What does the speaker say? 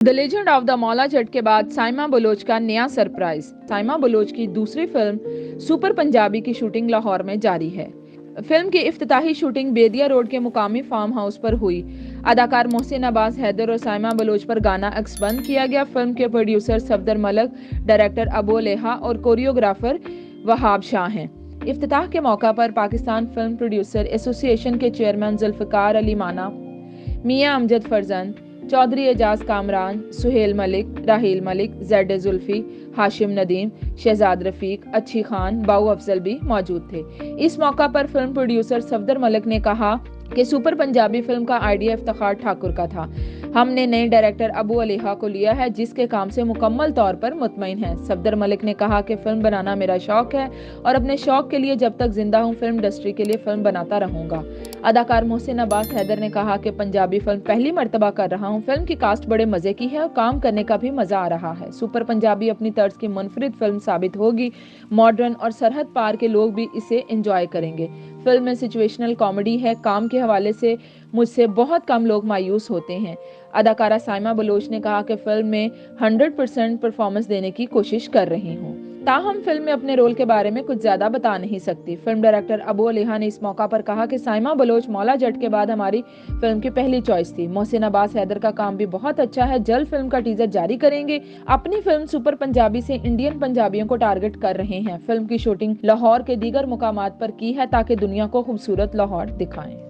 The legend of the Maula Jatt के बाद Saima Bloch का नया सरप्राइज। साइमा बलोच की दूसरी फिल्म सुपर पंजाबी की शूटिंग लाहौर में जारी है। फिल्म की इफ्तिताही शूटिंग बेदिया रोड के मुकामी फार्म हाउस पर हुई। अदाकार मोहसिन अब्बास हैदर और साइमा बलोच पर गाना अक्स बंद किया गया। फिल्म के प्रोड्यूसर सफदर मलक, डायरेक्टर अबू लेहा और कोरियोग्राफर वहाब शाह हैं। इफ्तिताह के मौका पर पाकिस्तान फिल्म प्रोड्यूसर एसोसिएशन के चेयरमैन जुल्फकार अली माना, मियां अमजद फरजंद, चौधरी एजाज कामरान, सुहेल मलिक, राहील मलिक, जेड जुल्फी, हाशिम नदीम, शहजाद रफीक, अच्छी खान, बाऊ अफजल भी मौजूद थे। इस मौका पर फिल्म प्रोड्यूसर सफदर मलिक ने कहा कि सुपर पंजाबी फिल्म का आइडिया इफ्तिखार ठाकुर का था। हमने नए डायरेक्टर अबू अलीहा को लिया है, जिसके काम से मुकम्मल तौर पर मुतमईन हैं। सफदर मलिक ने कहा कि फिल्म बनाना मेरा शौक है और अपने शौक के लिए जब तक जिंदा हूं फिल्म इंडस्ट्री के लिए फिल्म बनाता रहूंगा। अदाकार मोहसिन अब्बास हैदर ने कहा कि पंजाबी फिल्म पहली मर्तबा कर रहा हूं। फिल्म की कास्ट बड़े मजे की है और काम करने का भी मजा आ रहा है। सुपर पंजाबी अपनी तर्ज की मुनफरिद फिल्म साबित होगी। मॉडर्न और सरहद पार के लोग भी इसे एंजॉय करेंगे। फिल्म में सिचुएशनल कॉमेडी है। काम के हवाले से मुझसे बहुत कम लोग मायूस होते हैं। अदाकारा साइमा बलोच ने कहा कि फिल्म में 100% परफॉर्मेंस देने की कोशिश कर रही हूँ। ताहम फिल्म में अपने रोल के बारे में कुछ ज्यादा बता नहीं सकती। फिल्म डायरेक्टर अबू अलीहा ने इस मौका पर कहा कि साइमा बलोच मौला जट के बाद हमारी फिल्म की पहली चॉइस थी। मोहसिन अब्बास हैदर का काम भी बहुत अच्छा है। जल्द फिल्म का टीजर जारी करेंगे। अपनी फिल्म सुपर पंजाबी से इंडियन पंजाबियों को टारगेट कर रहे हैं। फिल्म की शूटिंग लाहौर के दीगर मुकामात पर की है ताकि दुनिया को खूबसूरत लाहौर दिखाएं।